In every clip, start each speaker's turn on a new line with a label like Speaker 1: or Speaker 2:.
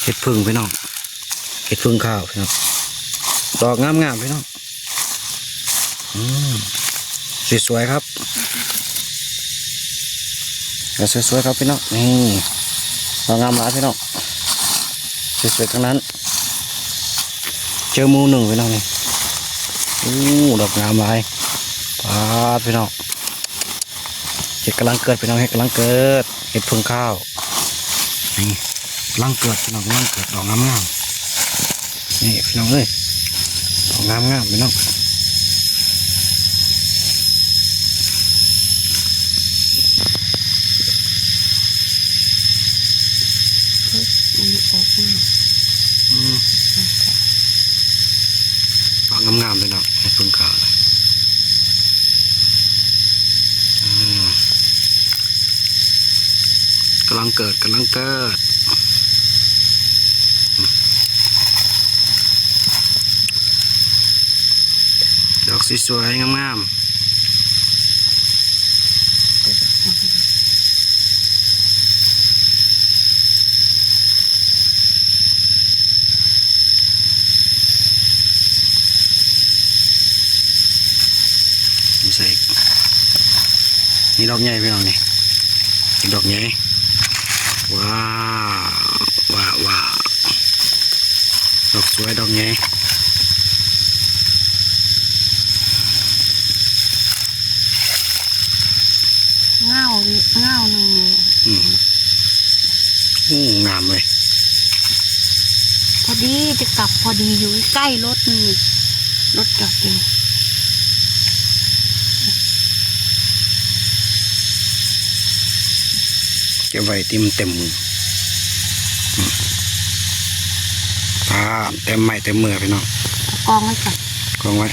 Speaker 1: เห็ดพึ่งพี่น้องเห็ดพึ่งข้าวพี่น้องดอกงามๆพี่น้องสวยๆครับสวยๆครับพี่น้องนี่ดอกงามหลายพี่น้องสวยๆทั้งนั้นเจอมูหนึ่งพี่น้องนี่ดอกงามหลายปาดพี่น้องเห็ดกำลังเกิดพี่น้องเห็ดกำลังเกิดเห็ดพึ่งข้าวนี่กำลังเกิดพี่น้องกำลังเกิดดอกงามๆนี่พี่น้องเอ้ยดอกงามๆพี่น้อง
Speaker 2: มันออกมา
Speaker 1: ดอกงามๆพี่น้องเห็ดพึ่งข้าวกำลังเกิดดอกสวยๆงามๆใส่นี่ดอกใหญ่พี่น้องนี่ดอกใหญ่ว้าวดอกสวยดอกใหญ่
Speaker 2: เงาหนึ่ง
Speaker 1: งามเลย
Speaker 2: พอดีจะกลับพอดีอยู่ใกล้รถนี่รถจอดอยู่
Speaker 1: เก็บไว้เต็มมือเต็มไม้เต็มมือพี่น้อง
Speaker 2: กองไว้ก่อน
Speaker 1: กองไว้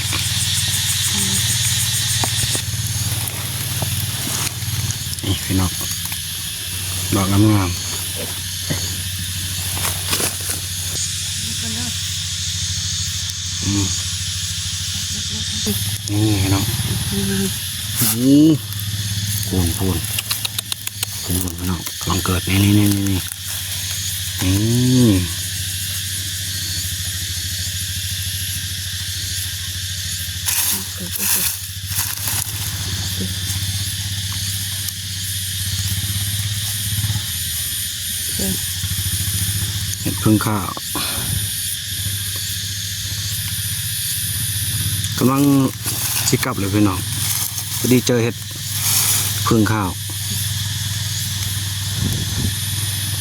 Speaker 1: นี่พี่น้องดอกงามนี่พี่น้องพูนพี่น้องลองเกิดนี่เห็ดพึ่งข้าวกำลังชิกลับเลยพี่น้องพอดีเจอเห็ดพึ่งข้าว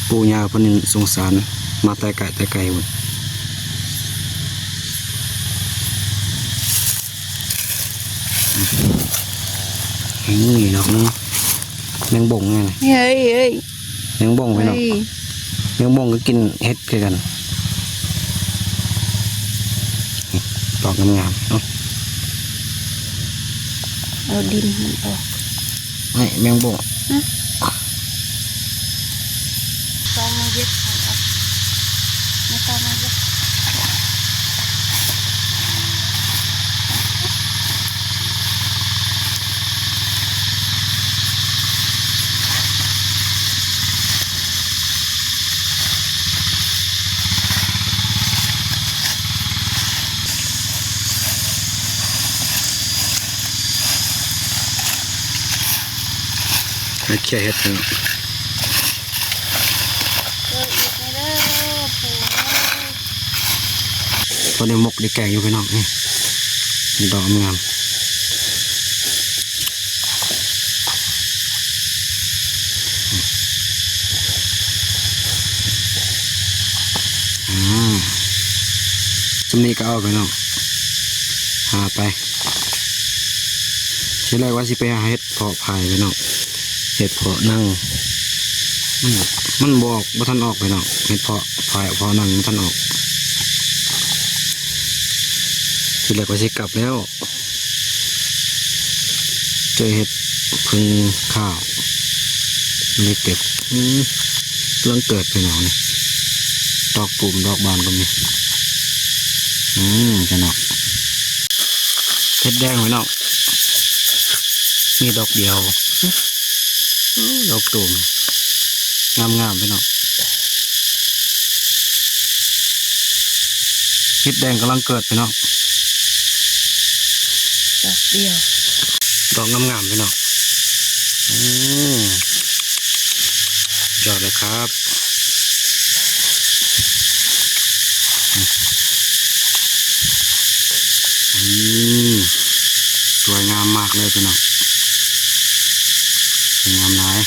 Speaker 1: ปูยาเพิ่นสงสารมาแต่ไกลหมดนี่ดอกนึงแมงบ่งไง
Speaker 2: เฮ้ย
Speaker 1: แมงบ่งพี่น้องแมงบ่งก็กินเห็ดคือกันดอกงามๆเนาะ
Speaker 2: เอาดินมันออก
Speaker 1: ไม่แมงบ่ง
Speaker 2: ต้องมาเย็บไม่ต้องมาเย็บ
Speaker 1: เขี่ยเห็ดพี่น้องพอได้หมกได้แกงอยู่พี่น้องนี่ดอกงามจุ่มนี้ก็เอาไปน้องหาไปทีแรกว่าสิไปหาเห็ดเพาะพายไปน้องเห็ดเพาะนั่งมันบอกว่าท่านออกไปน้องเห็ดเพาะพายเพาะนั่งท่านออกทีแรกว่าสิกลับแล้วเจอเห็ดพึ่งข้าวไม่เก็บเรื่องเกิดไปน้องนี่ดอกปุ่มดอกบานก็มีจะน้องเห็ดแดงไปน้องมีดอกเดียวดอกตุ่มงามๆไปน้อง เห็ดแดงกำลังเกิดพี่น้อง
Speaker 2: ดอกเดียว
Speaker 1: ดอกงามๆพี่น้องยอดเลยครับสวยงามมากเลยพี่น้องสวยงามหลาย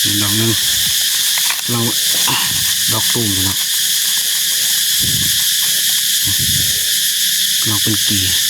Speaker 1: นี่ดอกหนึงเราดอกตูมพี่น้องเราเป็นกี่